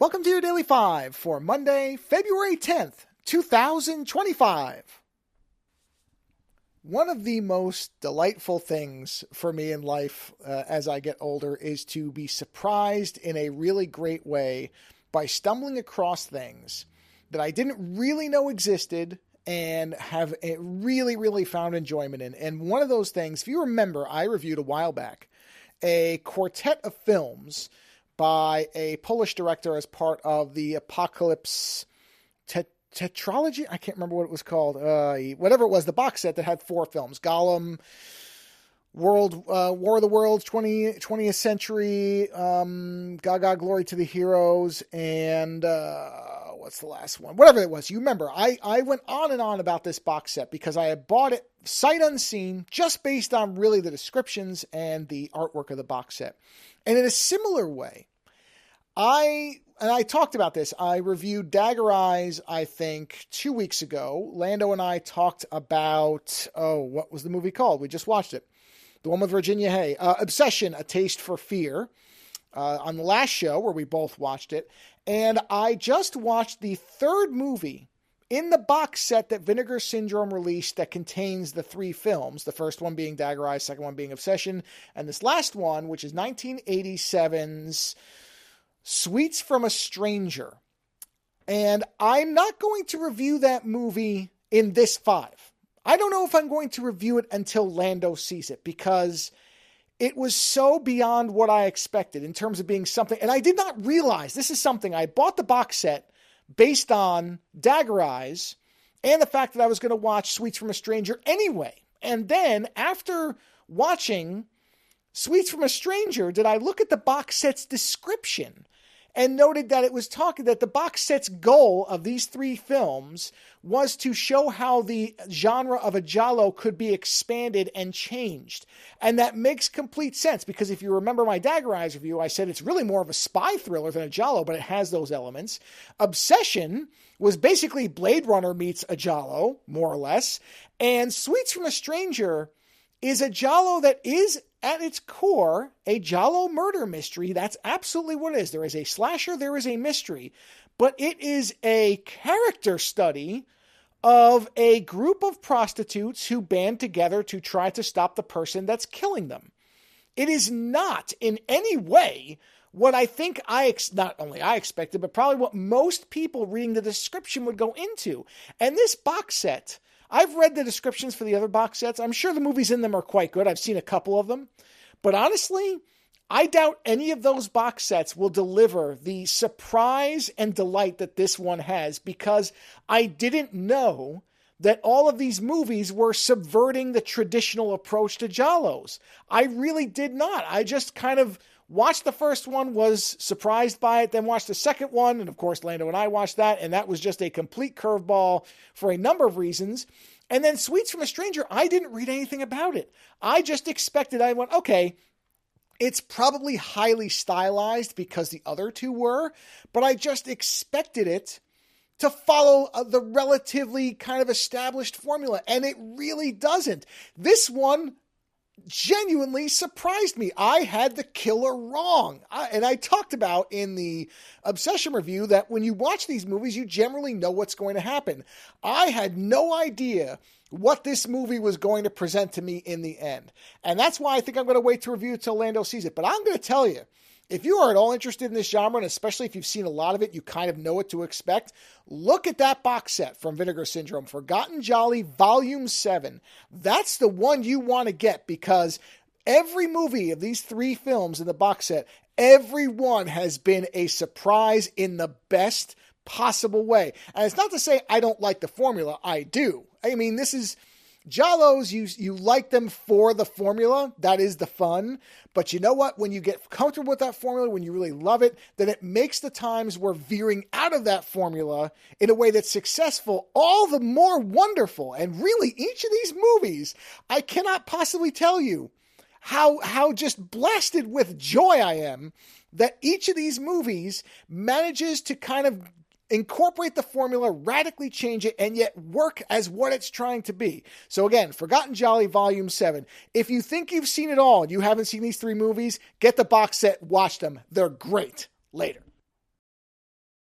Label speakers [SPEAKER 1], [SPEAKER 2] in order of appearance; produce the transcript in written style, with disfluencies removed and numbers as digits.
[SPEAKER 1] Welcome to your Daily 5 for Monday, February 10th, 2025. One of the most delightful things for me in life as I get older is to be surprised in a really great way by stumbling across things that I didn't really know existed and have really found enjoyment in. And one of those things, if you remember, I reviewed a while back a quartet of films by a Polish director as part of the Apocalypse tetralogy. I can't remember what it was called. Whatever it was, the box set that had 4 films. Gollum, War of the Worlds, 20th Century, Gaga, Glory to the Heroes, and what's the last one? Whatever it was. You remember, I went on and on about this box set because I had bought it sight unseen just based on really the descriptions and the artwork of the box set. And in a similar way, I talked about this. I reviewed Dagger Eyes, I think, 2 weeks ago. Lando and I talked about, what was the movie called? We just watched it. The one with Virginia Hay. Obsession, A Taste for Fear. On the last show where we both watched it. And I just watched the third movie in the box set that Vinegar Syndrome released that contains the 3 films. The first one being Dagger Eyes, second one being Obsession. And this last one, which is 1987's Sweets from a Stranger. And I'm not going to review that movie in this 5. I don't know if I'm going to review it until Lando sees it because it was so beyond what I expected in terms of being something. And I did not realize this is something. I bought the box set based on Dagger Eyes and the fact that I was going to watch Sweets from a Stranger anyway. And then after watching Sweets from a Stranger, did I look at the box set's description and noted that it was talking that the box set's goal of these 3 films was to show how the genre of a giallo could be expanded and changed. And that makes complete sense because if you remember my Dagger Eyes review, I said it's really more of a spy thriller than a giallo, but it has those elements. Obsession was basically Blade Runner meets a giallo, more or less. And Sweets from a Stranger is a giallo that is at its core a giallo murder mystery. That's absolutely what it is. There is a slasher, there is a mystery, but it is a character study of a group of prostitutes who band together to try to stop the person that's killing them. It is not in any way what I think not only I expected, but probably what most people reading the description would go into. And this box set, I've read the descriptions for the other box sets. I'm sure the movies in them are quite good. I've seen a couple of them. But honestly, I doubt any of those box sets will deliver the surprise and delight that this one has because I didn't know that all of these movies were subverting the traditional approach to giallos. I really did not. I just kind of watched the first one, was surprised by it, then watched the second one, and of course Lando and I watched that, and that was just a complete curveball for a number of reasons. And then Sweets from a Stranger, I didn't read anything about it. I just expected, I went, okay, it's probably highly stylized because the other 2 were, but I just expected it to follow the relatively kind of established formula, and it really doesn't. This one genuinely surprised me. I had the killer wrong. And I talked about in the Obsession review that when you watch these movies, you generally know what's going to happen. I had no idea what this movie was going to present to me in the end. And that's why I think I'm going to wait to review it till Lando sees it. But I'm going to tell you, if you are at all interested in this genre, and especially if you've seen a lot of it, you kind of know what to expect, look at that box set from Vinegar Syndrome, Forgotten Gialli, Volume 7. That's the one you want to get because every movie of these 3 films in the box set, every one has been a surprise in the best possible way. And it's not to say I don't like the formula. I do. I mean, this is giallos, you like them for the formula. That is the fun. But you know what? When you get comfortable with that formula, when you really love it, then it makes the times we're veering out of that formula in a way that's successful all the more wonderful. And really, each of these movies, I cannot possibly tell you how just blasted with joy I am that each of these movies manages to kind of incorporate the formula, radically change it, and yet work as what it's trying to be. So again, Forgotten Gialli Volume 7. If you think you've seen it all and you haven't seen these 3 movies, get the box set, watch them. They're great. Later.